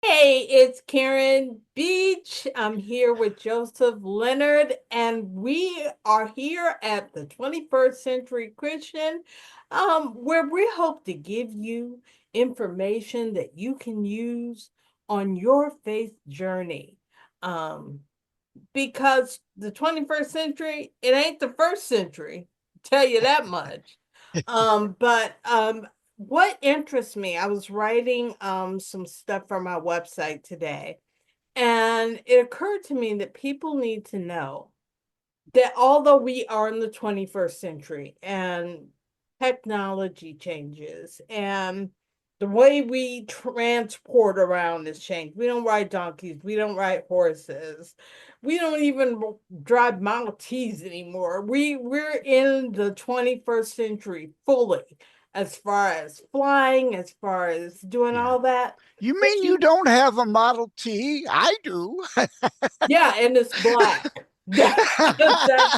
Hey, it's Karen Beach. I'm here with Joseph Leonard, and we are here at the 21st Century Christian, where we hope to give you information that you can use on your faith journey. Um, because the 21st century, it ain't the first century, tell you that much. But what interests me, I was writing some stuff for my website today, and it occurred to me that people need to know that although we are in the 21st century and technology changes and the way we transport around has changed. We don't ride donkeys, we don't ride horses, we don't even drive Model Ts anymore. We're in the 21st century fully, as far as flying, as far as doing Yeah. all that. You But mean you you don't have a Model T? I do. Yeah, and it's black. That's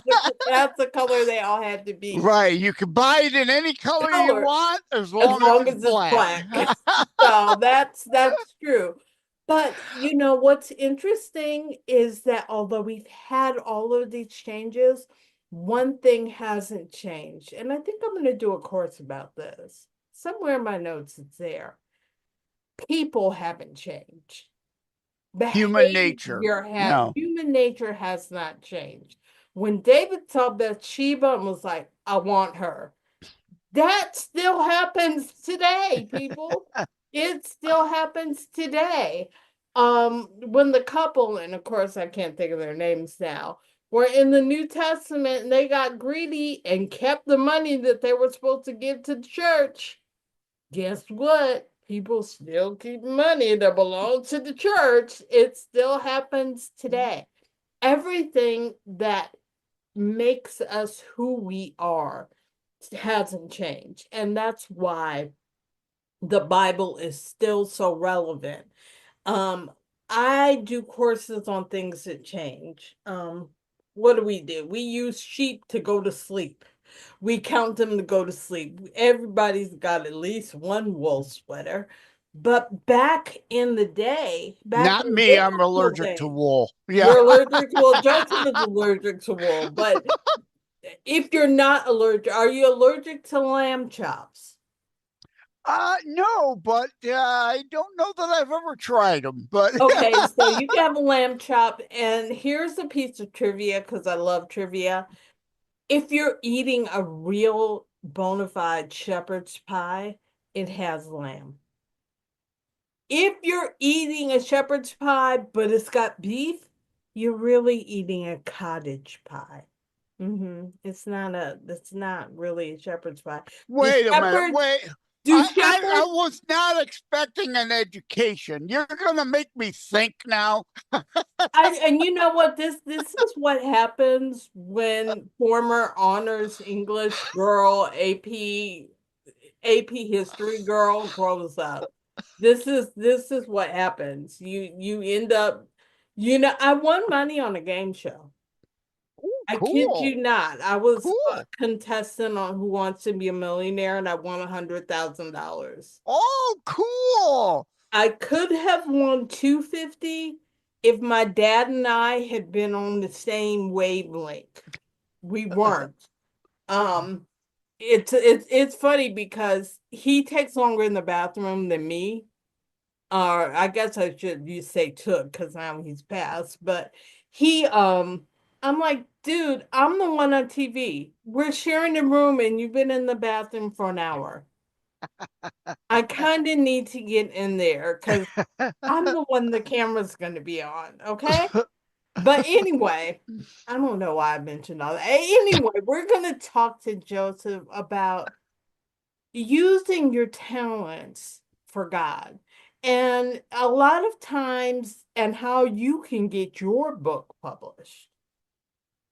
the color they all had to be. Right. You can buy it in any color you Color, want as as long as long it's as it's black. black. So that's true. But you know what's interesting is that although we've had all of these changes, one thing hasn't changed. And I think I'm going to do a course about this. Somewhere in my notes it's there. People haven't changed. Human nature. No. Human nature has not changed. When David saw Bathsheba and was like, I want her, that still happens today, people. It still happens today. When the couple, and of course I can't think of their names now, were in the New Testament and they got greedy and kept the money that they were supposed to give to the church, guess what? People still keep money that belongs to the church. It still happens today. Everything that makes us who we are hasn't changed. And that's why the Bible is still so relevant. Um, I do courses on things that change. What do? We use sheep to go to sleep. We count them to go to sleep. Everybody's got at least one wool sweater. But back Not in me. I'm biblical allergic to days, wool. Yeah. you're allergic to wool. Joseph is allergic to wool. But if you're not allergic, are you allergic to lamb chops? No, but I don't know that I've ever tried them. But Okay, so you can have a lamb chop, and here's a piece of trivia because I love trivia. If you're eating a real bona fide shepherd's pie, it has lamb. If you're eating a shepherd's pie, but it's got beef, you're really eating a cottage pie. It's not really a shepherd's pie. The wait a minute. shepherds, Wait. do I shepherds was not expecting an education. You're going to make me think now. and you know what? This is what happens when former honors English girl, AP history girl grows up. This is what happens. You end up, I won money on a game show. Ooh, I kid you cool. not. I was a Cool. contestant on Who Wants to Be a Millionaire, and I won $100,000. Oh, cool. I could have won 250 if my dad and I had been on the same wavelength. We weren't. Um, it's funny because he takes longer in the bathroom than me. Or I guess I should you say took because now he's passed. But he I'm like, dude, I'm the one on TV. We're sharing the room and you've been in the bathroom for an hour. I kind of need to get in there because I'm the one the camera's going to be on, okay? But anyway, I don't know why I mentioned all that. Anyway, we're going to talk to Joseph about using your talents for God. And a lot of times, and how you can get your book published.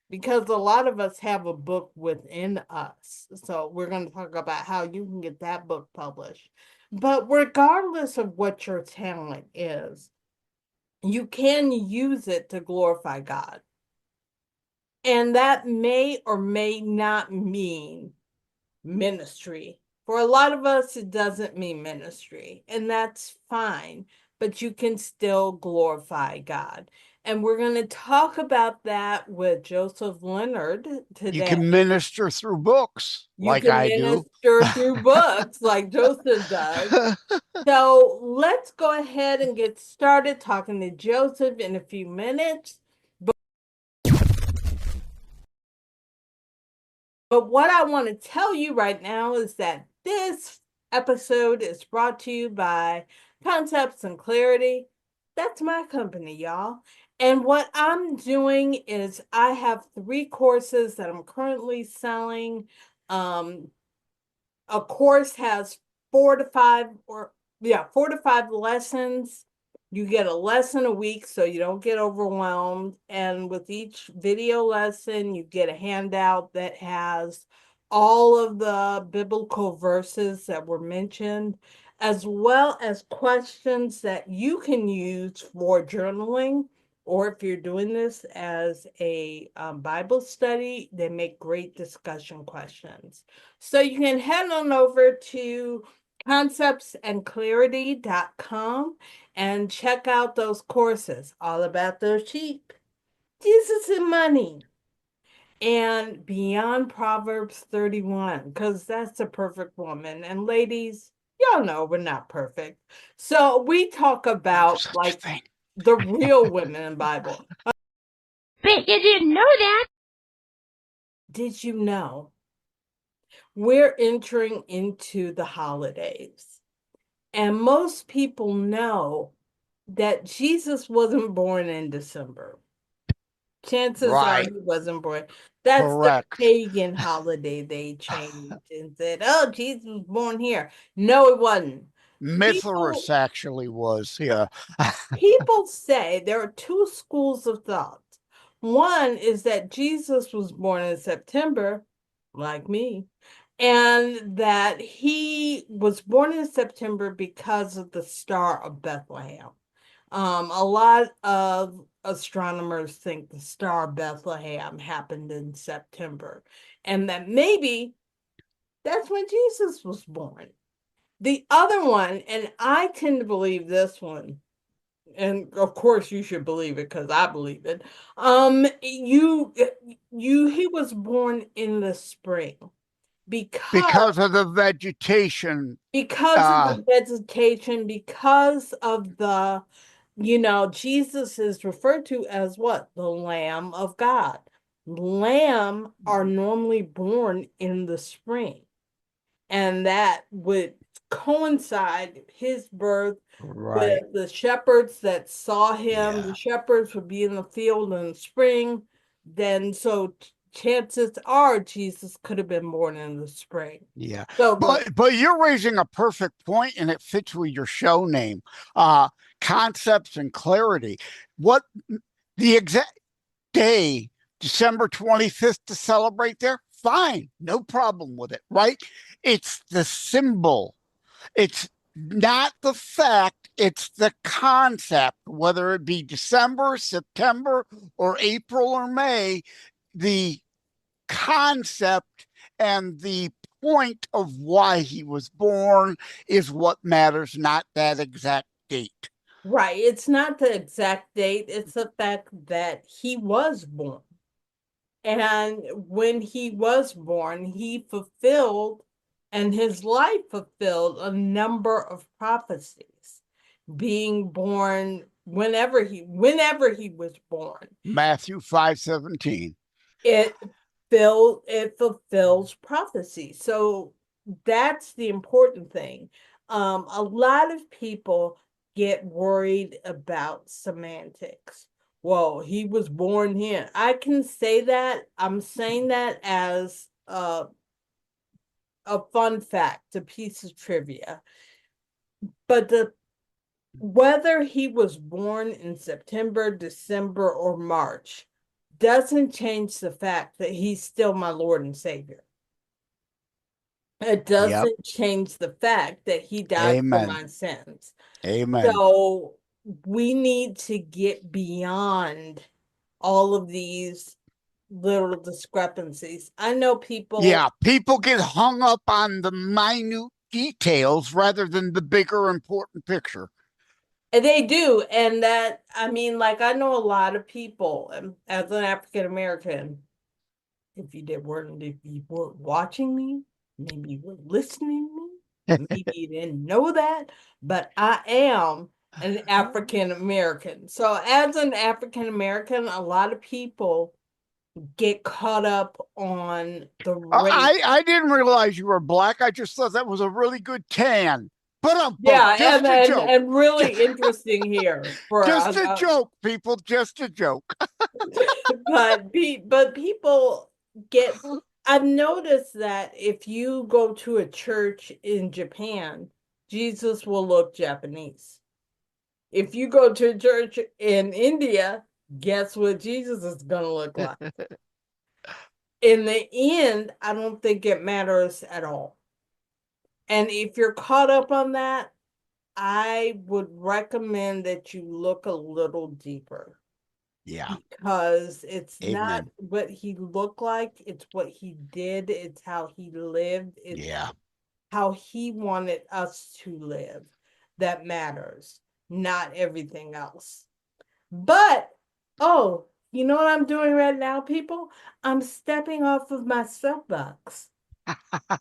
Because a lot of us have a book within us. So we're going to talk about how you can get that book published. But regardless of what your talent is, you can use it to glorify God. And that may or may not mean ministry. For a lot of us, it doesn't mean ministry, and that's fine. but you can still glorify God. And we're going to talk about that with Joseph Lenard You today. can minister through books You like can I do. minister through books like Joseph does. So let's go ahead and get started talking to Joseph in a few minutes. But what I want to tell you right now is that this episode is brought to you by Concepts and Clarity. That's my company, y'all. And what I'm doing is I have 3 courses that I'm currently selling. Um, a course has 4 to 5 lessons. You get a lesson a week so you don't get overwhelmed. And with each video lesson, you get a handout that has all of the biblical verses that were mentioned, as well as questions that you can use for journaling. Or if you're doing this as a Bible study, they make great discussion questions. So you can head on over to conceptsandclarity.com and check out those courses all about those sheep, Jesus and money, and beyond Proverbs 31, because that's a perfect woman. And ladies, y'all know we're not perfect. So we talk No about such like thing. the real women in the Bible. Bet you didn't know that. Did you know we're entering into the holidays? And most people know that Jesus wasn't born in December. Chances are Right. he wasn't born. That's the Correct. pagan holiday they changed and said, oh, Jesus was born here. No, it wasn't. Mithras People actually was, yeah. people say there are 2 schools of thought. One is that Jesus was born in September, like me, and that he was born in September because of the Star of Bethlehem. A lot of astronomers think the Star of Bethlehem happened in September, and that maybe that's when Jesus was born. The other one, and I tend to believe this one, and of course you should believe it because I believe it. He was born in the spring because Because of the vegetation. because of Uh, the vegetation, because of the, Jesus is referred to as what? The Lamb of God. Lamb are normally born in the spring, and that would coincide his birth right. with the shepherds that saw him. The Yeah. shepherds would be in the field in the spring. Then, so chances are Jesus could have been born in the spring. Yeah. So But you're raising a perfect point and it fits with your show name. Uh Concepts and Clarity. What the exact day, December 25th, to celebrate there? Fine, no problem with it, right? It's the symbol. It's not the fact, it's the concept, whether it be December, September, or April or May, the concept and the point of why he was born is what matters, not that exact date. right, it's not the exact date, it's the fact that he was born. And when he was born, he fulfilled and his life fulfilled a number of prophecies, being born whenever he was born. Matthew 5:17. It it fulfills prophecy. So that's the important thing. A lot of people get worried about semantics. Well, he was born here. I can say that. I'm saying that as a fun fact, a piece of trivia. But the whether he was born in September, December, or March doesn't change the fact that he's still my Lord and Savior. It Yep. doesn't change the fact that he died for Amen. my sins. Amen. So we need to get beyond all of these little discrepancies. I know people, Yeah, people get hung up on the minute details rather than the bigger important picture. And they do. And that, I mean, like, I know a lot of people, as an African American, if you weren't watching me, maybe you weren't listening to me, maybe you didn't know that, but I am an African American. So as an African American, a lot of people get caught up on the race. I didn't realize you were black. I just thought that was a really good tan. But Yeah, just a joke. and really interesting here for Just a joke, people. Just a joke. but people get, I've noticed that if you go to a church in Japan, Jesus will look Japanese. If you go to a church in India, guess what Jesus is gonna look like? In the end, I don't think it matters at all. And if you're caught up on that, I would recommend that you look a little deeper. Yeah. Because it's not Amen. what he looked like, it's what he did, it's how he lived, it's Yeah. how he wanted us to live that matters, not everything else. But, oh, you know what I'm doing right now, people? I'm stepping off of my soapbox.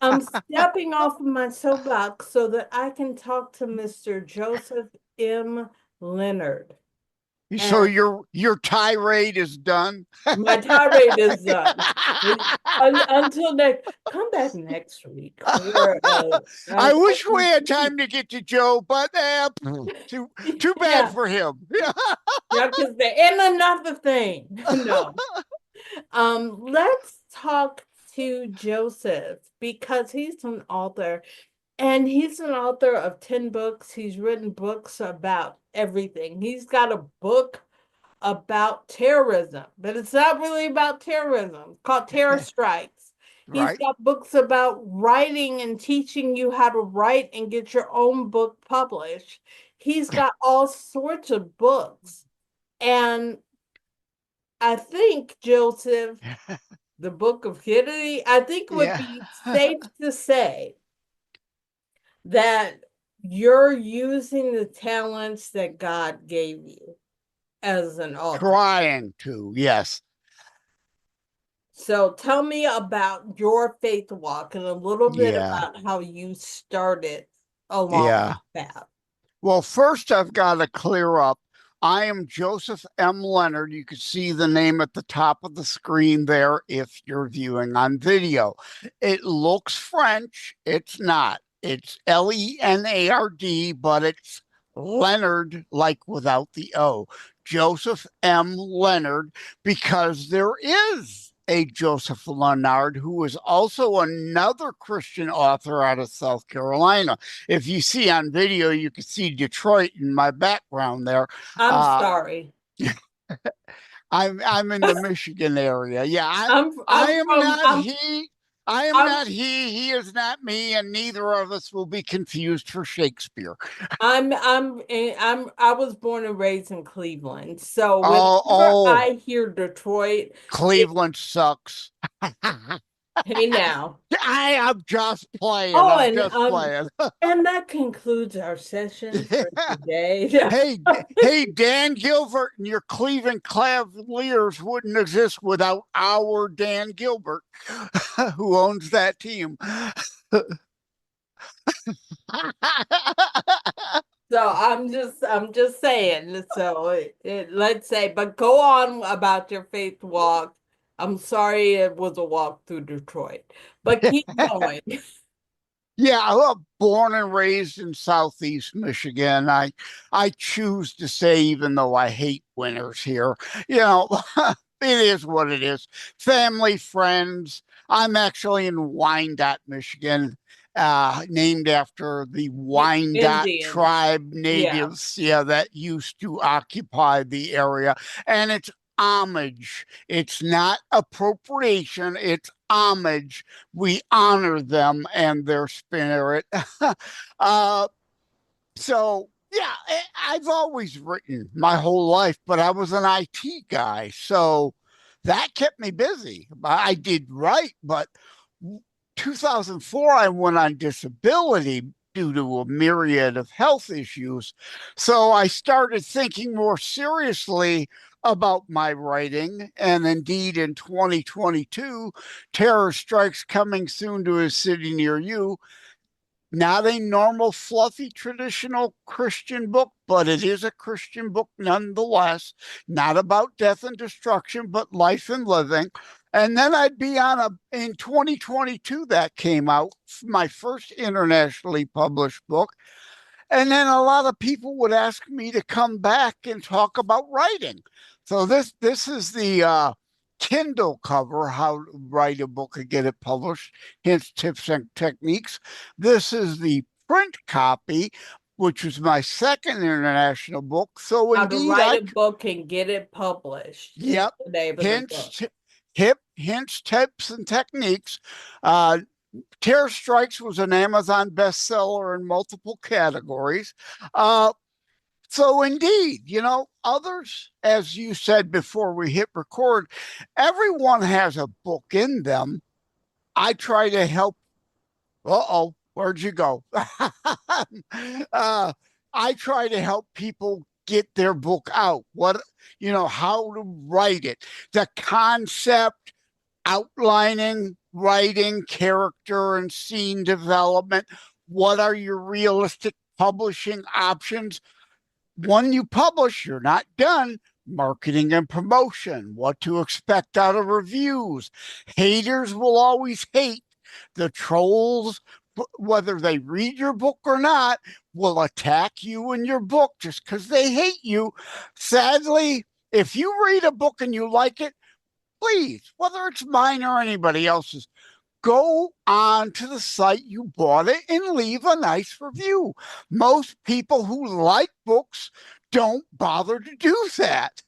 I'm stepping off of my soapbox so that I can talk to Mr. Joseph M. Leonard. So And your tirade is done. my tirade is done. Until next, come back next week. Where I wish we had time to get to Joe, but too bad yeah, for him. yeah, because and another thing, no. Let's talk to Joseph because he's an author, and he's an author of 10 books. He's written books about everything. He's got a book about terrorism, but it's not really about terrorism. It's called Terror Strikes. He's Right. got books about writing and teaching you how to write and get your own book published. He's got all sorts of books. And I think, Joseph, the book of Kennedy, I think it would Yeah. be safe to say that you're using the talents that God gave you as an author. Trying to, yes. So tell me about your faith walk and a little bit Yeah. about how you started along Yeah. that path. Well, first I've got to clear up. I am Joseph M. Leonard. You can see the name at the top of the screen there if you're viewing on video. It looks French. It's not. It's Lenard, but it's Leonard, like without the O. Joseph M. Leonard, because there is a Joseph Lenard who is also another Christian author out of South Carolina. If you see on video, you can see Detroit in my background there. I'm Uh, sorry. I'm in the Michigan area. Yeah, I I'm am from not he. I am I'm not he. He is not me, and neither of us will be confused for Shakespeare. I was born and raised in Cleveland. So Oh, whenever oh, I hear Detroit, it, Cleveland sucks. hey now. I'm just playing. Oh, I'm just playing. and that concludes our session for today. Hey, hey, Dan Gilbert and your Cleveland Cavaliers wouldn't exist without our Dan Gilbert, who owns that team. So I'm just saying. So let's say, but go on about your faith walk. I'm sorry it was a walk through Detroit, but keep going. Yeah, I was born and raised in Southeast Michigan. I choose to say, even though I hate winters here, you know, it is what it is. Family, friends. I'm actually in Wyandotte, Michigan, named after the Wyandotte Indians. tribe Yeah. natives, yeah, that used to occupy the area. And it's homage. It's not appropriation. It's homage. We honor them and their spirit. uh, so yeah, I've always written my whole life, but I was an IT guy, so that kept me busy. I did write, but 2004 I went on disability due to a myriad of health issues. So I started thinking more seriously about my writing. And indeed, in 2022, Terror Strikes Coming Soon to a City Near You. Not a normal, fluffy, traditional Christian book, but it is a Christian book nonetheless. Not about death and destruction, but life and living. And then I'd be in 2022, that came out, my first internationally published book. And then a lot of people would ask me to come back and talk about writing. So this is the Kindle cover, how to write a book and get it published, hints, tips, and techniques. This is the print copy, which was my second international book. So How to indeed, write a book and get it published. yep, The name of the book. hints, tips, and techniques. Terror Strikes was an Amazon bestseller in multiple categories. So indeed, others, as you said before we hit record, everyone has a book in them. I try to help. Uh-oh, where'd you go? I try to help people get their book out. How to write it, the concept, outlining, writing, character, and scene development. What are your realistic publishing options? When you publish, you're not done. Marketing and promotion, what to expect out of reviews. Haters will always hate. The trolls, whether they read your book or not, will attack you and your book just because they hate you. Sadly, if you read a book and you like it, please, whether it's mine or anybody else's, go on to the site you bought it and leave a nice review. Most people who like books don't bother to do that.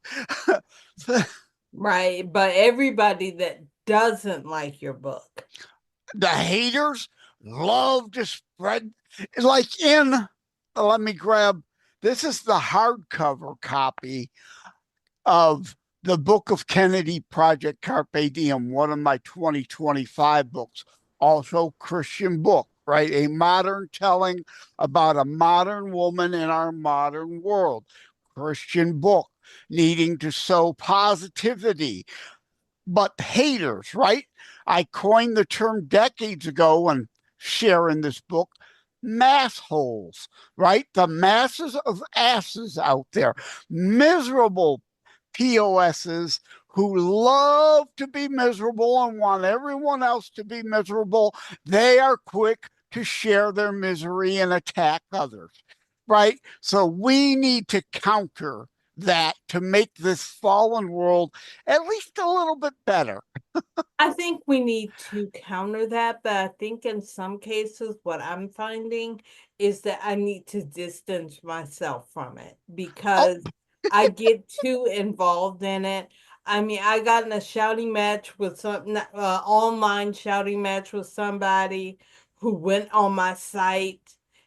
Right. But everybody that doesn't like your book. The haters love to spread, let me grab, this is the hardcover copy of the Book of Kennedy, Project Carpe Diem, one of my 2025 books, also Christian book, right? A modern telling about a modern woman in our modern world. Christian book, needing to sow positivity, but haters, right? I coined the term decades ago and share in this book, mass holes, right? The masses of asses out there, miserable POSs who love to be miserable and want everyone else to be miserable. They are quick to share their misery and attack others, right? So we need to counter that to make this fallen world at least a little bit better. I think we need to counter that, but I think in some cases, what I'm finding is that I need to distance myself from it Oh, because I get too involved in it. I mean, I got in a shouting match with online shouting match with somebody who went on my site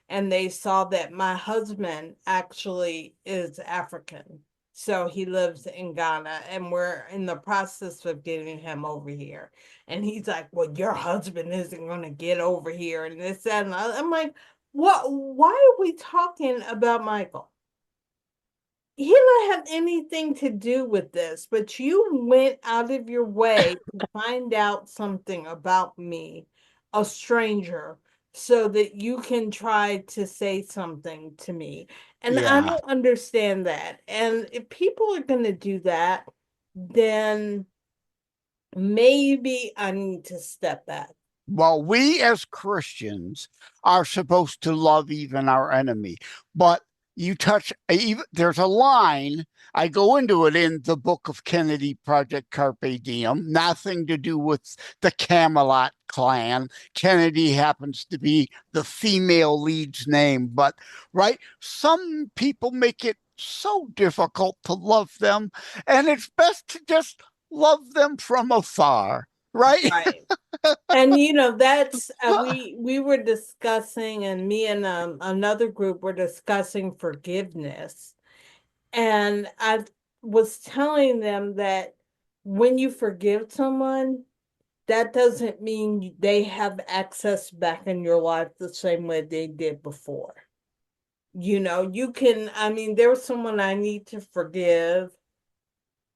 and they saw that my husband actually is African. So he lives in Ghana and we're in the process of getting him over here. And he's like, well, your husband isn't going to get over here. And this, that, and I'm like, what? Why are we talking about Michael? He didn't have anything to do with this, but you went out of your way to find out something about me, a stranger, so that you can try to say something to me. And I yeah. don't understand that. And if people are going to do that, then maybe I need to step back. Well, we as Christians are supposed to love even our enemy. But you touch, even there's a line, I go into it in the Book of Kennedy, Project Carpe Diem, nothing to do with the Camelot clan. Kennedy happens to be the female lead's name, but right, some people make it so difficult to love them, and it's best to just love them from afar, right? Right. And that's we were discussing, and me and another group were discussing forgiveness. And I was telling them that when you forgive someone, that doesn't mean they have access back in your life the same way they did before. You can, I mean, there's someone I need to forgive,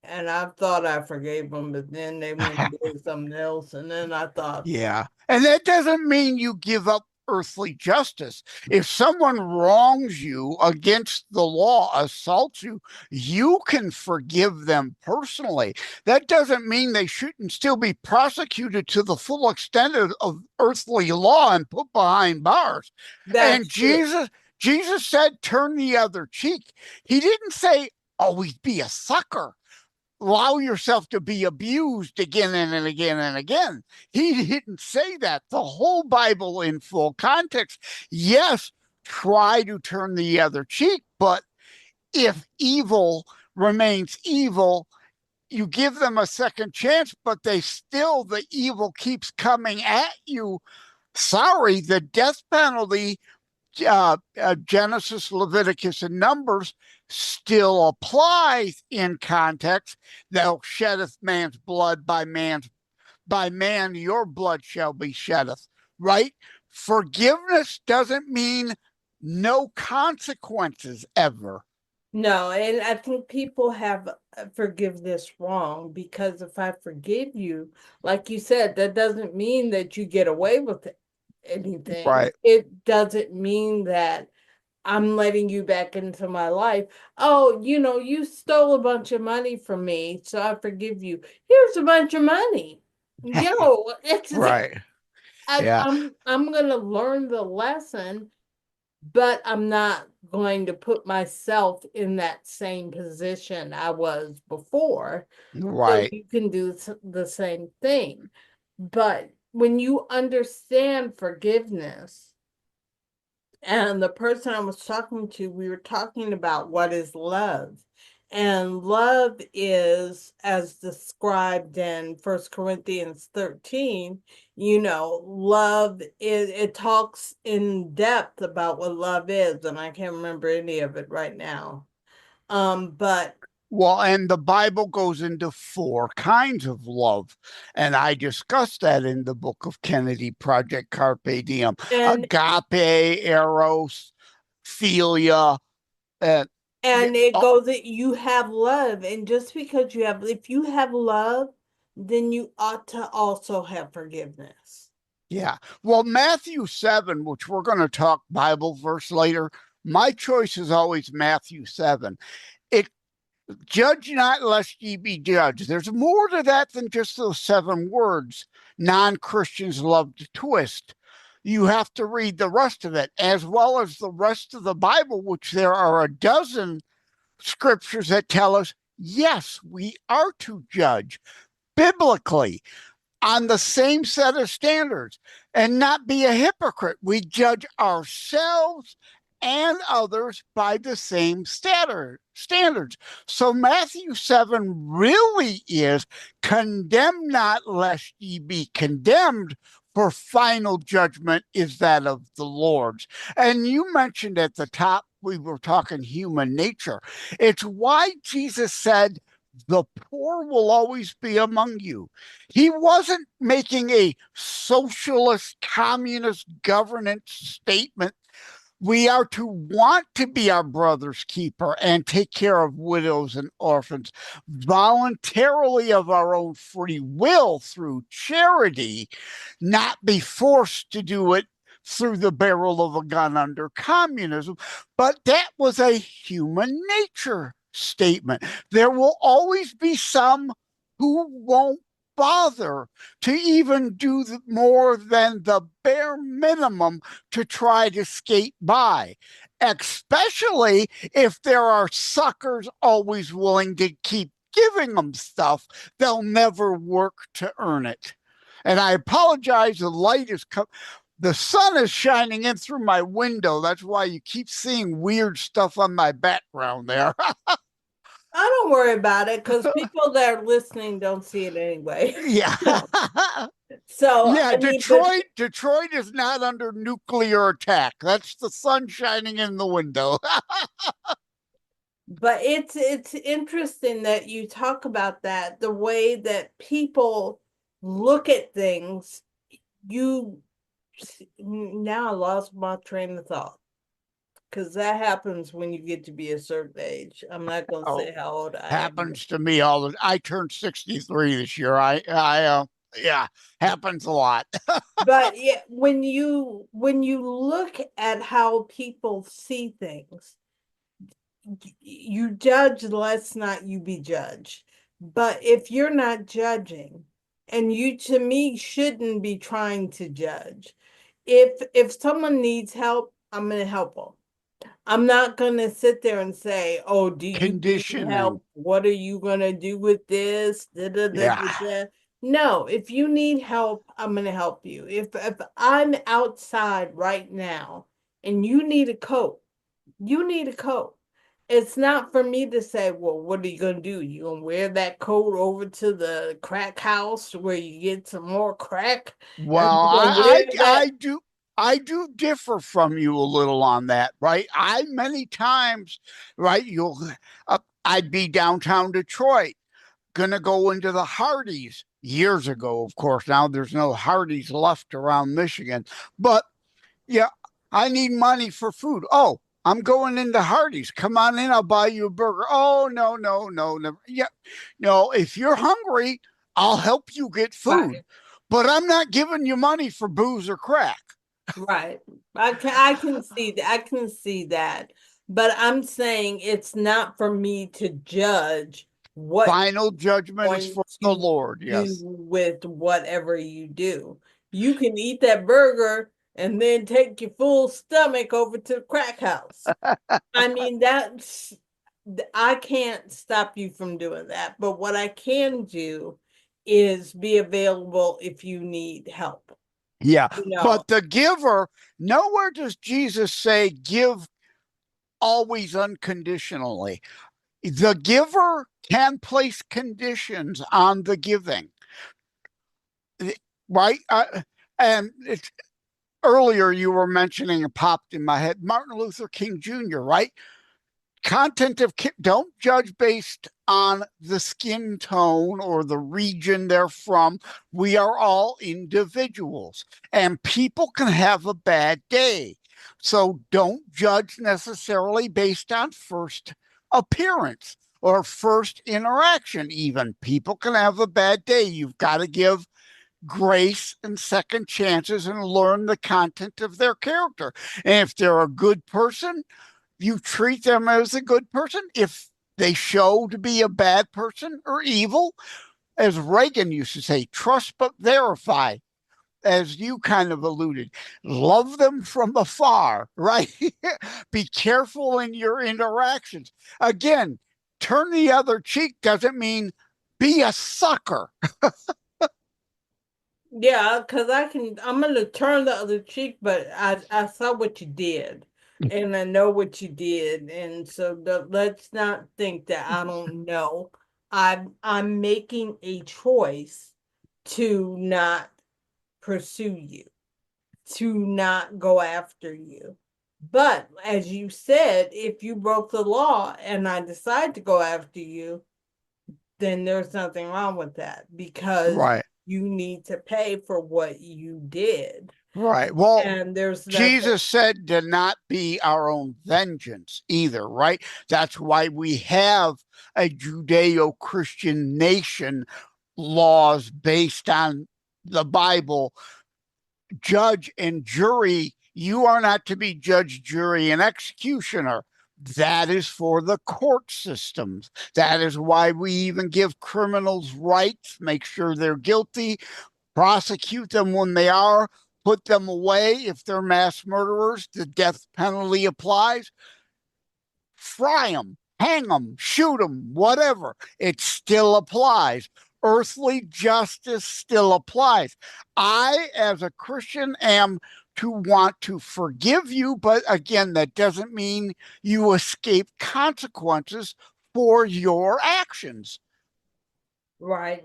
and I thought I forgave them, but then they went and did something else, and then I thought, Yeah. And that doesn't mean you give up earthly justice. If someone wrongs you against the law, assaults you, you can forgive them personally. That doesn't mean they shouldn't still be prosecuted to the full extent of earthly law and put behind bars. And that's true. Jesus said, turn the other cheek. He didn't say, always be a sucker, allow yourself to be abused again and again and again. He didn't say that. The whole Bible in full context. Yes, try to turn the other cheek, but if evil remains evil, you give them a second chance, but the evil keeps coming at you. Sorry, the death penalty, Genesis, Leviticus, and Numbers still applies in context. Thou sheddeth man's blood by man your blood shall be sheddeth. Right? Forgiveness doesn't mean no consequences ever. No, and I think people have forgiveness wrong, because if I forgive you, like you said, that doesn't mean that you get away with anything. Right. It doesn't mean that I'm letting you back into my life. Oh, you stole a bunch of money from me, so I forgive you. Here's a bunch of money. It's Right. Yeah. I'm gonna learn the lesson, but I'm not going to put myself in that same position I was before. So Right. you can do the same thing. But when you understand forgiveness, and the person I was talking to, we were talking about what is love. And love is, as described in 1 Corinthians 13, love is, it talks in depth about what love is, and I can't remember any of it right now. But Well, and the Bible goes into four kinds of love. And I discussed that in the book of Kennedy, Project Carpe Diem. and Agape, eros, philia, uh, yeah, and it goes that you have love, and just because if you have love, then you ought to also have forgiveness. yeah. Well, Matthew 7, which we're going to talk Bible verse later, my choice is always Matthew 7. It Judge not lest ye be judged. There's more to that than just those 7 words. Non-Christians love to twist. You have to read the rest of it, as well as the rest of the Bible, which there are a dozen scriptures that tell us, yes, we are to judge biblically on the same set of standards and not be a hypocrite. We judge ourselves and others by the same standards. So Matthew 7 really is condemn not lest ye be condemned, for final judgment is that of the Lord's. And you mentioned at the top, we were talking human nature. It's why Jesus said, the poor will always be among you. He wasn't making a socialist, communist governance statement. We are to want to be our brother's keeper and take care of widows and orphans voluntarily of our own free will through charity, not be forced to do it through the barrel of a gun under communism. But that was a human nature statement. There will always be some who won't bother to even do more than the bare minimum to try to skate by, especially if there are suckers always willing to keep giving them stuff they'll never work to earn it. And I apologize, the light is the sun is shining in through my window. That's why you keep seeing weird stuff on my background there. I don't worry about it, because people that are listening don't see it anyway. Yeah. So Yeah, I mean, but Detroit is not under nuclear attack. That's the sun shining in the window. it's interesting that you talk about that, the way that people look at things, you now I lost my train of thought. Because that happens when you get to be a certain age. I'm not going to Oh, say how old I am. happens to me I turned 63 this year. Yeah, happens a lot. But yeah, when you look at how people see things, you judge, let's not you be judged. But if you're not judging, and you to me shouldn't be trying to judge. If someone needs help, I'm gonna help them. I'm not gonna sit there and say, "Oh, do you need Conditioning. help? What are you gonna do with this?" Da, da, da, Yeah. da, da. No, if you need help, I'm gonna help you. If I'm outside right now and you need a coat, you need a coat. It's not for me to say, "Well, what are you gonna do? You gonna wear that coat over to the crack house where you get some more crack, and Well, you gonna wear that?" I do differ from you a little on that, right? I many times, right? I'd be downtown Detroit, gonna go into the Hardee's years ago. Of course, now there's no Hardee's left around Michigan, but yeah, I need money for food. Oh, I'm going into Hardee's. Come on in, I'll buy you a burger. Oh, no, no, no, no. Yeah, no, if you're hungry, I'll help you get food, Right. but I'm not giving you money for booze or crack. Right. I can see that. I can see that. But I'm saying it's not for me to judge what Final you're judgment is going for the to Lord. do Yes. with whatever you do. You can eat that burger and then take your full stomach over to the crack house. I mean, I can't stop you from doing that. But what I can do is be available if you need help. Yeah. You know, But the giver, nowhere does Jesus say give always unconditionally. The giver can place conditions on the giving, right? And it's earlier you were mentioning, it popped in my head, Martin Luther King Jr., right? Content of don't judge based on the skin tone or the region they're from. We are all individuals and people can have a bad day. So don't judge necessarily based on first appearance or first interaction. Even people can have a bad day. You've got to give grace and second chances and learn the content of their character. And if they're a good person, you treat them as a good person. If they show to be a bad person or evil, as Reagan used to say, trust but verify, as you kind of alluded, love them from afar, right? Be careful in your interactions. Again, turn the other cheek doesn't mean be a sucker. yeah, because I'm gonna turn the other cheek, but I saw what you did, and I know what you did, and so let's not think that I don't know. I'm making a choice to not pursue you, to not go after you. But as you said, if you broke the law and I decide to go after you, then there's nothing wrong with that because Right, you need to pay for what you did. right. Well, And there's nothing, Jesus said to not be our own vengeance either, right? That's why we have a Judeo Christian nation laws based on the Bible. Judge and jury, you are not to be judge, jury, and executioner. That is for the court systems. That is why we even give criminals rights, make sure they're guilty, prosecute them when they are, put them away if they're mass murderers. The death penalty applies. Fry them, hang them, shoot them, whatever. It still applies. Earthly justice still applies. I, as a Christian, am to want to forgive you, but again, that doesn't mean you escape consequences for your actions. right?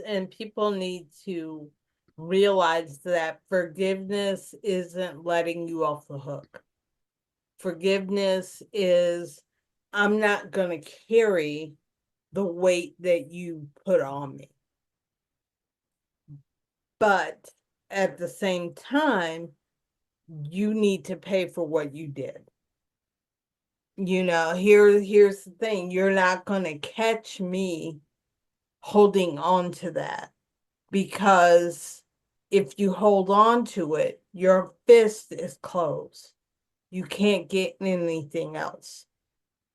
And people need to realize that forgiveness isn't letting you off the hook. Forgiveness is, I'm not going to carry the weight that you put on me. But at the same time, you need to pay for what you did. Here's the thing. You're not going to catch me holding on to that, because if you hold on to it, your fist is closed. You can't get anything else.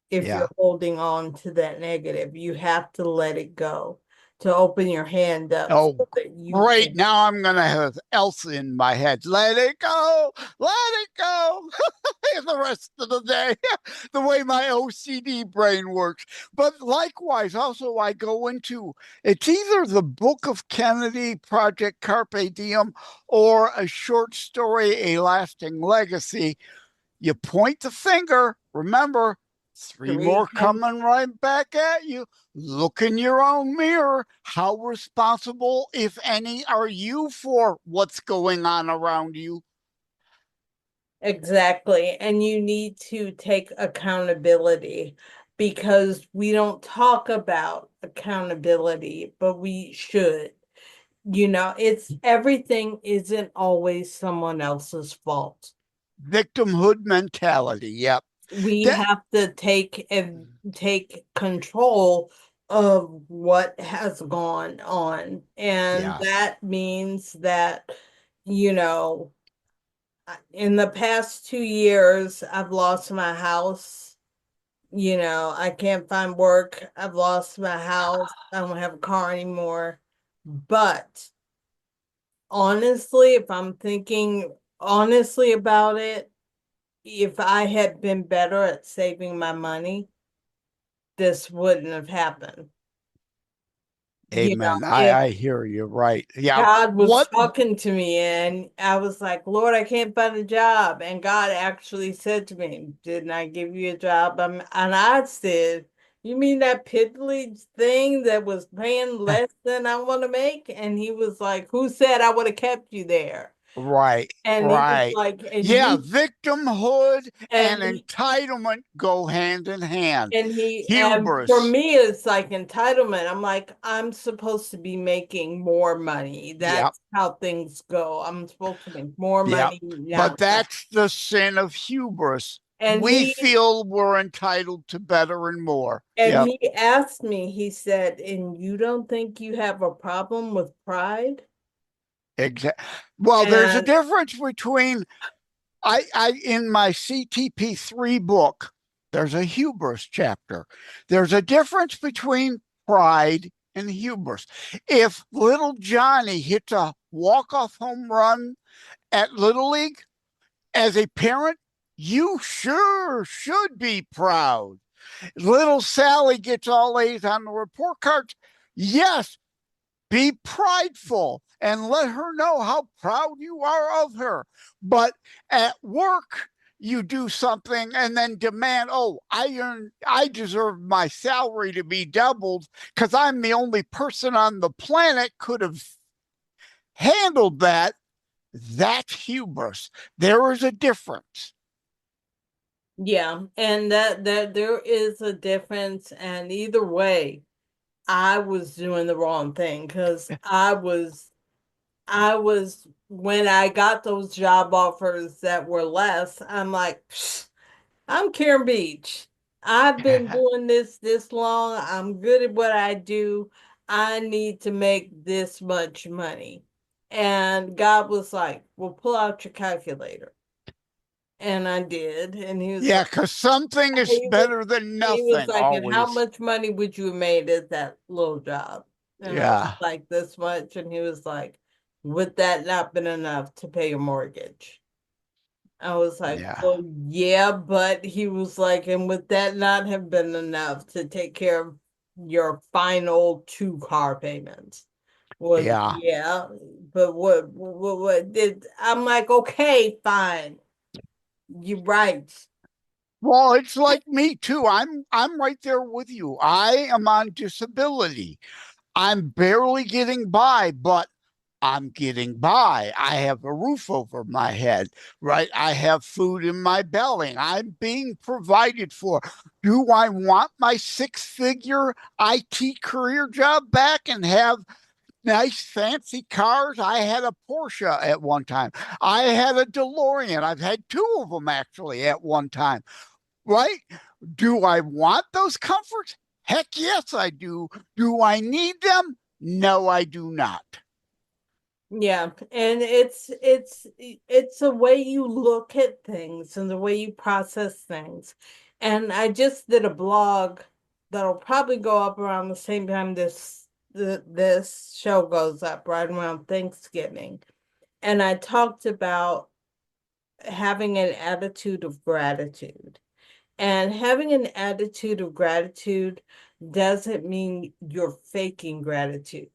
If Yeah. you're holding on to that negative, you have to let it go to open your hand up so Oh, that you great. can. Now I'm going to have Elsa in my head. Let it go. Let it go. The rest of the day, the way my OCD brain works. But likewise, also, I go into it's either the Book of Kennedy, Project Carpe Diem, or a short story, A Lasting Legacy. You point the finger, remember, three Three more can coming right back at you. Look in your own mirror. How responsible, if any, are you for what's going on around you? Exactly. And you need to take accountability, because we don't talk about accountability, but we should. It's everything isn't always someone else's fault. Victimhood mentality. Yep. We That, have to take control of what has gone on. And yes. that means that, you know, in the past 2 years, I've lost my house. I can't find work. I've lost my house. I don't have a car anymore. But honestly, if I'm thinking honestly about it, if I had been better at saving my money, this wouldn't have happened. Amen. If I hear you right. Yeah. God was What? talking to me and I was like, Lord, I can't find a job. And God actually said to me, didn't I give you a job? And I said, you mean that piddly thing that was paying less than I want to make? And he was like, who said I would have kept you there? Right, And he was right. like, Yeah, victimhood and and entitlement go hand in hand. and for Hubris. me, it's like entitlement. I'm like, I'm supposed to be making more money. Yep, That's how things go. I'm supposed to make more yep. money, not But less. that's the sin of hubris. And We he feel we're entitled to better and more. and Yep, he asked me, he said, and you don't think you have a problem with pride? exactly. Well, there's a And difference between I in my CTP3 book, there's a hubris chapter. There's a difference between pride and hubris. If little Johnny hits a walk-off home run at Little League, as a parent, you sure should be proud. Little Sally gets all A's on the report cards. Yes, be prideful and let her know how proud you are of her. But at work, you do something and then demand, oh, I deserve my salary to be doubled because I'm the only person on the planet could have handled that. That's hubris. There is a difference. yeah, and that there is a difference. And either way, I was doing the wrong thing, because I was when I got those job offers that were less, I'm like, "Psh, I'm Karen Beach. I've been doing this long. I'm good at what I do. I need to make this much money." And God was like, "Well, pull out your calculator." And I did. And Yeah, because something is he was, better than he was nothing, like, "And how always. much money would you have made at that little job?" And I was Yeah, like, "This much." And he was like, "Would that not been enough to pay a mortgage?" I was like, yeah, "Well, yeah," but he was like, "And would that not have been enough to take care of your final two car payments?" Was, yeah. yeah, but what did I'm like, okay, fine. You're right. Well, it's like me too. I'm right there with you. I am on disability. I'm barely getting by, but I'm getting by. I have a roof over my head, right? I have food in my belly. I'm being provided for. Do I want my six-figure IT career job back and have nice fancy cars. I had a Porsche at one time. I had a DeLorean. I've had two of them actually at one time. Right? Do I want those comforts? Heck yes, I do. Do I need them? No, I do not. Yeah, and it's a way you look at things and the way you process things. And I just did a blog that'll probably go up around the same time this show goes up, right around Thanksgiving. And I talked about having an attitude of gratitude. And having an attitude of gratitude doesn't mean you're faking gratitude.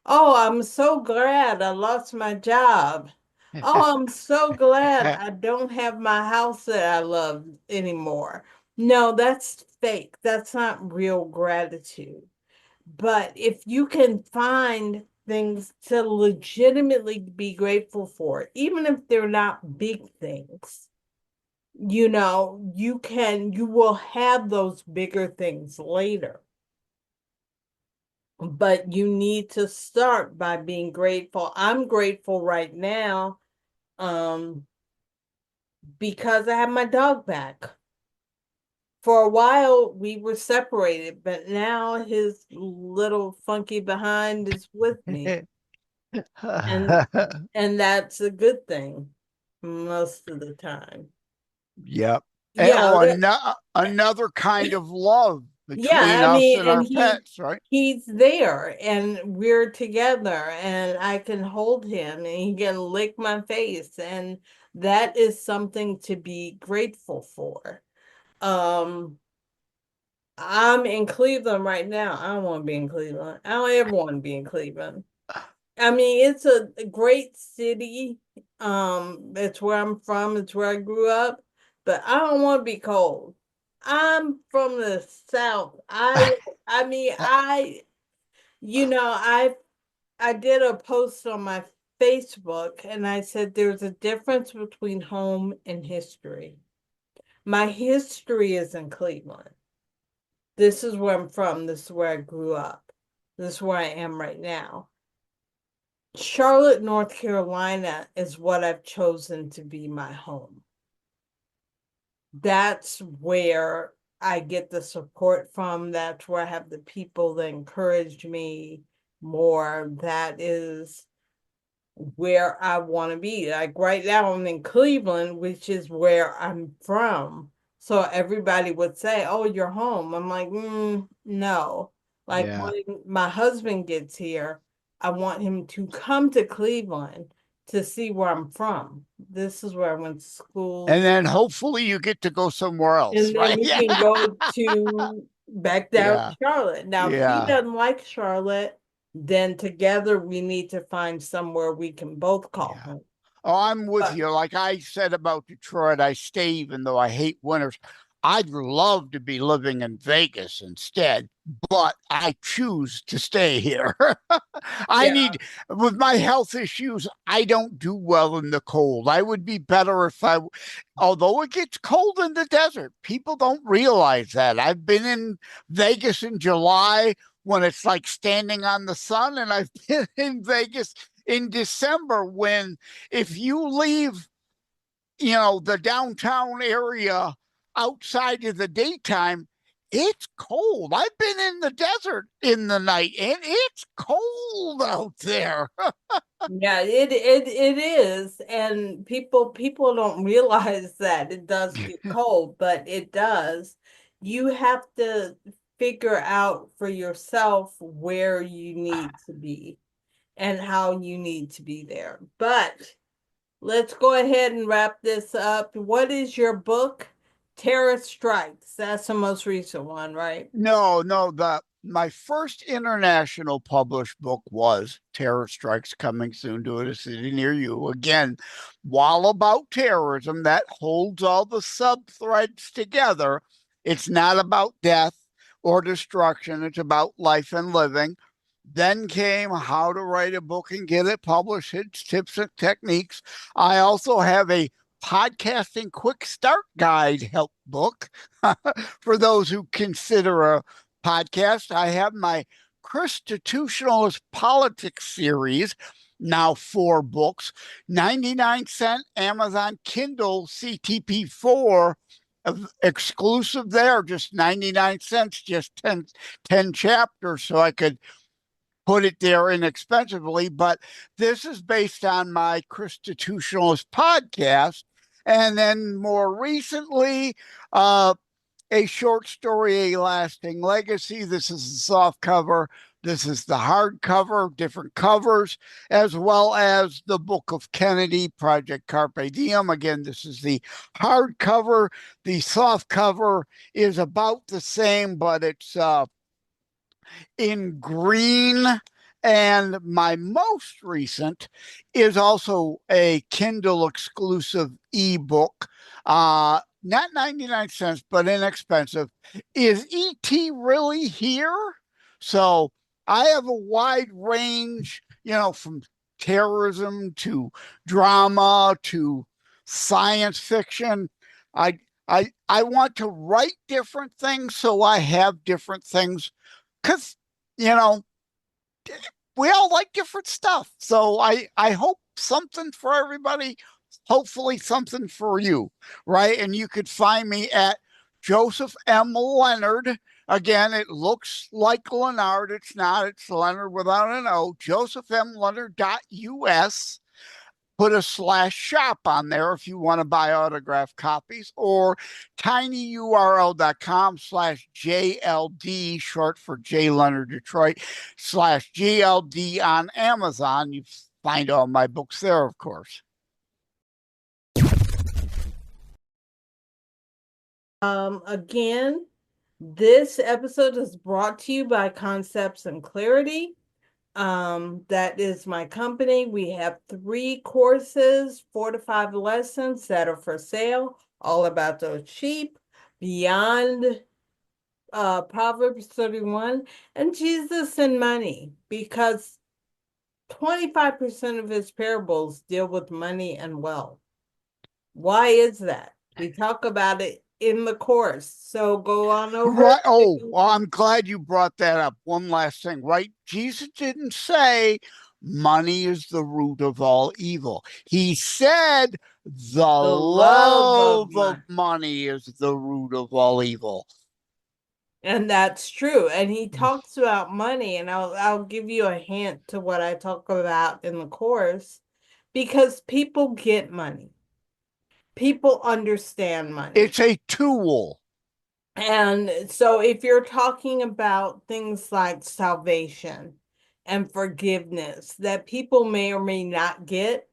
Oh, I'm so glad I lost my job. Oh, I'm so glad I don't have my house that I love anymore. No, that's fake. That's not real gratitude. But if you can find things to legitimately be grateful for, even if they're not big things, you will have those bigger things later. But you need to start by being grateful. I'm grateful right now, because I have my dog back. For a while we were separated, but now his little funky behind is with me. And and that's a good thing most of the time. Yep. Yeah, Oh, another kind of love between yeah, I us mean, and and our pets, right? he's there and we're together and I can hold him and he can lick my face, and that is something to be grateful for. Um, I'm in Cleveland right now. I don't want to be in Cleveland. I don't ever want to be in Cleveland. I mean, it's a great city. It's where I'm from, it's where I grew up, but I don't want to be cold. I'm from the South. I mean, I did a post on my Facebook and I said there's a difference between home and history. My history is in Cleveland. This is where I'm from. This is where I grew up. This is where I am right now. Charlotte, North Carolina is what I've chosen to be my home. That's where I get the support from. That's where I have the people that encourage me more. That is where I want to be. Like right now, I'm in Cleveland, which is where I'm from. So everybody would say, "Oh, you're home." I'm like, no. Like Yeah. when my husband gets here, I want him to come to Cleveland to see where I'm from. This is where I went to And school. then hopefully you get to go somewhere else, And then right? we Yeah. can go to back down to Yeah. Charlotte. Now, if he Yeah. doesn't like Charlotte, then together we need to find somewhere we can both call Yeah. home. Oh, I'm with But you. Like I said about Detroit, I stay even though I hate winters. I'd love to be living in Vegas instead, but I choose to stay here. I yeah, need, with my health issues, I don't do well in the cold. I would be better if although it gets cold in the desert, people don't realize that. I've been in Vegas in July when it's like standing on the sun, and I've been in Vegas in December when if you leave, the downtown area outside of the daytime, it's cold. I've been in the desert in the night and it's cold out there. yeah, it is. And people don't realize that it does get cold, but it does. You have to figure out for yourself where you need to be and how you need to be there. But let's go ahead and wrap this up. What is your book? Terror Strikes. That's the most recent one, right? No, the my first international published book was Terror Strikes Coming Soon to a City Near You. Again, while about terrorism, that holds all the sub threads together. It's not about death or destruction, it's about life and living. Then came How to Write a Book and Get It Published, its tips and techniques. I also have a podcasting quick start guide help book for those who consider a podcast. I have my Constitutionalist Politics series, now 4 books, 99-cent Amazon Kindle CTP4, exclusive there, just 99 cents, just 10 chapters, so I could put it there inexpensively. But this is based on my Constitutionalist podcast. And then more recently, a short story, A Lasting Legacy. This is the soft cover. This is the hardcover, different covers, as well as the Book of Kennedy, Project Carpe Diem. Again, this is the hardcover. The soft cover is about the same, but it's in green. And my most recent is also a Kindle exclusive ebook, not 99 cents, but inexpensive. Is E.T. really here? So I have a wide range, from terrorism to drama to science fiction. I want to write different things, so I have different things because, we all like different stuff. So I hope something for everybody, hopefully something for you, right? And you could find me at Joseph M. Lenard. Again, it looks like Lenard. It's not. It's Lenard without an O. josephmlenard.us. Put a /shop on there if you want to buy autographed copies, or tinyurl.com/JLD, short for J. Leonard Detroit, /GLD on Amazon. You find all my books there, of course. Again, this episode is brought to you by Concepts and Clarity. That is my company. We have 3 courses, 4 to 5 lessons that are for sale, all about those sheep, beyond Proverbs 31, and Jesus and money, because 25% of his parables deal with money and wealth. Why is that? We talk about it in the course. So go on over. Right. Oh, well, I'm glad you brought that up. One last thing, right? Jesus didn't say money is the root of all evil. He said the love of money is the root of all evil. And that's true. And he talks about money, and I'll give you a hint to what I talk about in the course, because people get money. People understand money. It's a tool. And so if you're talking about things like salvation and forgiveness that people may or may not get,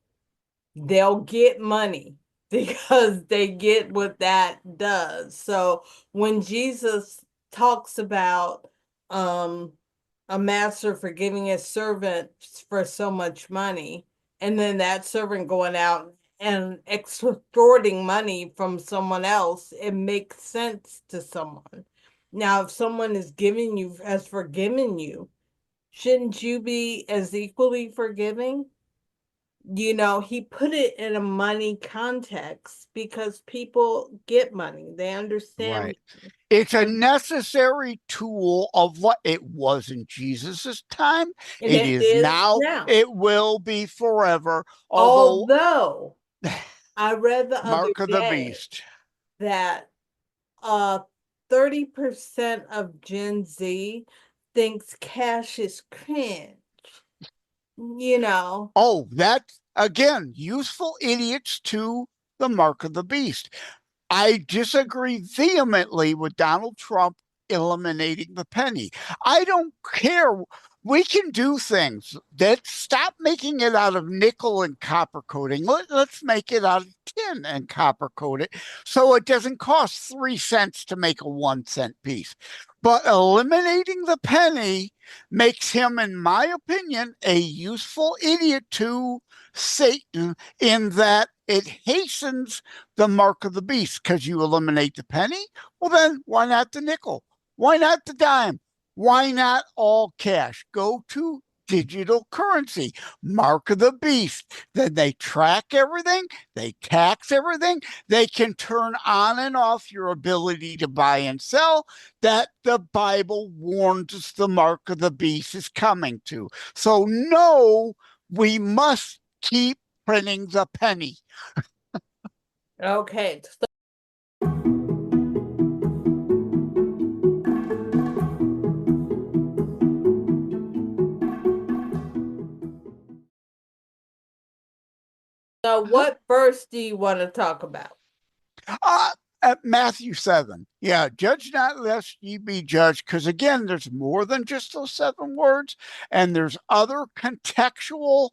they'll get money because they get what that does. So when Jesus talks about a master forgiving his servant for so much money, and then that servant going out and extorting money from someone else, it makes sense to someone. Now, if someone has forgiven you, shouldn't you be as equally forgiving? He put it in a money context because people get money. They understand. Right. It's a necessary tool of what it was in Jesus's time. And it is now. It will be forever. Although I read the Mark other of the day Beast that 30% of Gen Z thinks cash is cringe. Oh, that's again useful idiots to the Mark of the Beast. I disagree vehemently with Donald Trump eliminating the penny. I don't care. We can do things that stop making it out of nickel and copper coating. Let's make it out of tin and copper coat it so it doesn't cost 3 cents to make a 1 cent piece. But eliminating the penny makes him, in my opinion, a useful idiot to Satan, in that it hastens the mark of the beast, because you eliminate the penny. Well, then why not the nickel? Why not the dime? Why not all cash? Go to digital currency, mark of the beast. Then they track everything, they tax everything, they can turn on and off your ability to buy and sell. That the Bible warns us the mark of the beast is coming to. So, no, we must keep printing the penny. Okay. So what verse do you want to talk about? At Matthew 7. Yeah, judge not lest ye be judged, because again, there's more than just those 7 words, and there's other contextual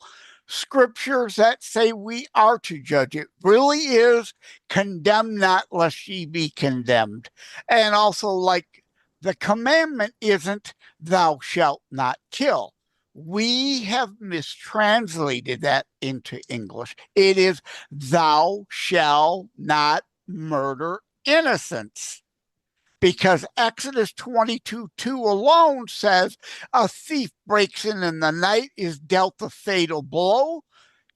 scriptures that say we are to judge. It really is condemn not lest ye be condemned. And also, like, the commandment isn't thou shalt not kill. We have mistranslated that into English. It is thou shalt not murder innocents, because Exodus 22:2 alone says a thief breaks in the night, is dealt a fatal blow.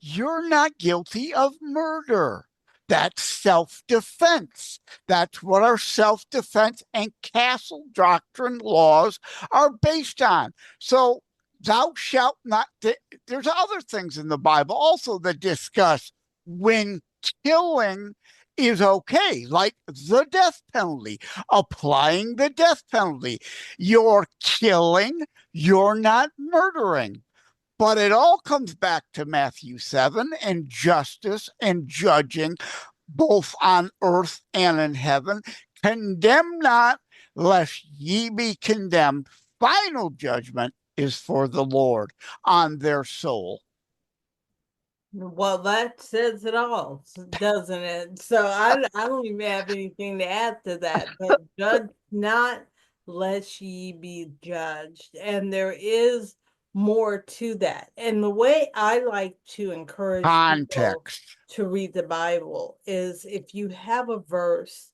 You're not guilty of murder. That's self-defense. That's what our self-defense and castle doctrine laws are based on. So thou shalt not. There's other things in the Bible also that discuss when killing is okay, like the death penalty, applying the death penalty. You're killing, you're not murdering. But it all comes back to Matthew 7 and justice and judging both on earth and in heaven. Condemn not, lest ye be condemned. Final judgment is for the Lord on their soul. Well, that says it all, doesn't it? So I don't even have anything to add to that. But judge not, lest ye be judged. And there is more to that. And the way I like to encourage people Context. to read the Bible is if you have a verse,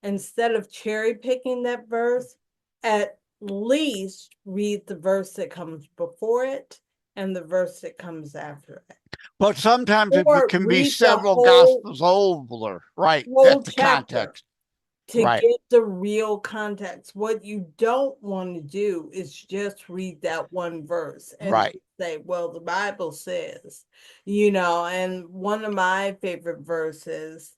instead of cherry picking that verse, at least read the verse that comes before it and the verse that comes after it. But sometimes it Or can be read the several gospels over, right? whole That's the chapter context. to Right. get the real context. What you don't want to do is just read that one verse and Right. say, well, the Bible says, and one of my favorite verses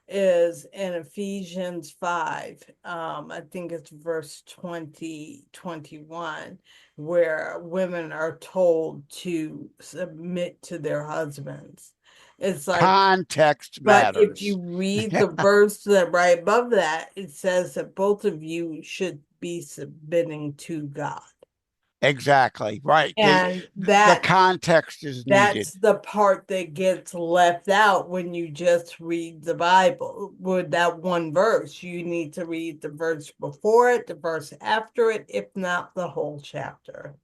is in Ephesians 5. I think it's verse 21, where women are told to submit to their husbands. It's like, Context but if matters. you read the verse that right above that, it says that both of you should be submitting to God. Exactly. Right. And The context is needed. that's the part that gets left out when you just read the Bible with that one verse. You need to read the verse before it, the verse after it, if not the whole chapter.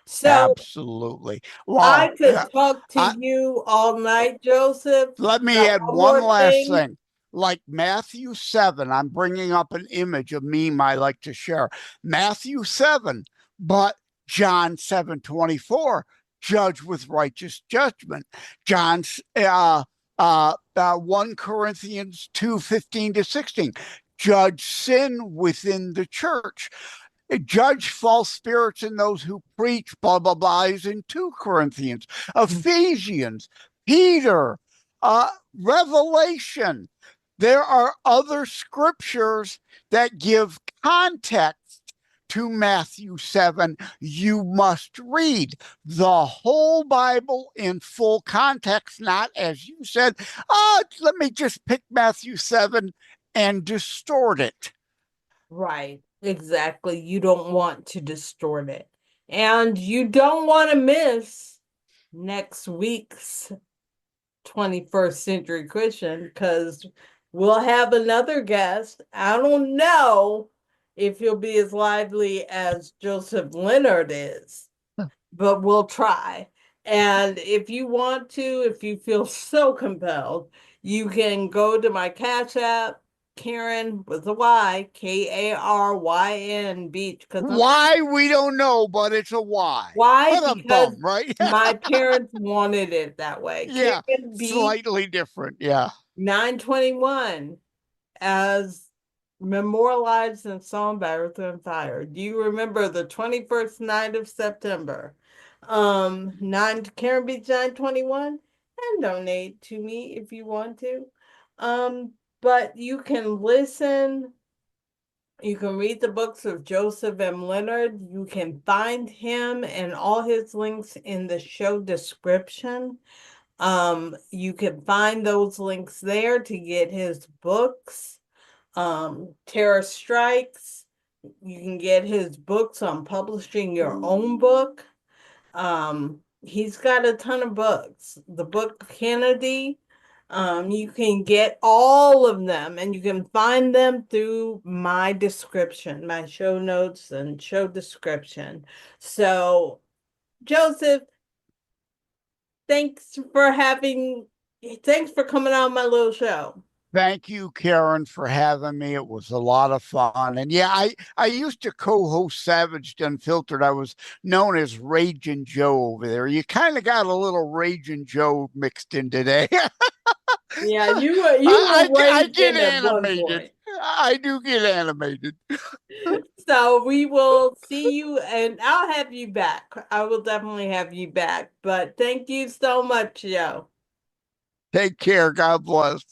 So Absolutely. I Well, could talk to you all night, Joseph. let me Got add one one more last thing. thing. Like Matthew 7, I'm bringing up an image, a meme I like to share. Matthew 7, but John 7:24, judge with righteous judgment. John's 1 Corinthians 2:15-16, judge sin within the church. Judge false spirits in those who preach, blah, blah, blah, is in 2 Corinthians, Ephesians, Peter, Revelation. There are other scriptures that give context to Matthew 7. You must read the whole Bible in full context, not, as you said, let me just pick Matthew 7 and distort it. Right, exactly. You don't want to distort it. And you don't want to miss next week's 21st Century Christian because we'll have another guest. I don't know if he'll be as lively as Joseph Lenard is, but we'll try. And if you want to, if you feel so compelled, you can go to my Cash App, Karen with a Y, Karyn Beach. Why we don't know, but it's a Y. Why? What a Because bum, right? my parents wanted it that way. Yeah, Karen Beach, slightly different. Yeah. 921, as memorialized in song by Earth and Fire. Do you remember the 21st night of September? 9 Karen Beach 921, and donate to me if you want to. But you can listen. You can read the books of Joseph M. Lenard. You can find him and all his links in the show description. You can find those links there to get his books. Terror Strikes. You can get his books on publishing your own book. He's got a ton of books. The book Kennedy. You can get all of them and you can find them through my description, my show notes and show description. So, Joseph, thanks for coming on my little show. Thank you, Karen, for having me. It was a lot of fun. And yeah, I used to co-host Savaged Unfiltered. I was known as Raging Joe over there. You kind of got a little Raging Joe mixed in today. Yeah, you were I get Raging at one animated. point. I do get animated. So we will see you and I'll have you back. I will definitely have you back. But thank you so much, Joe. Take care. God bless.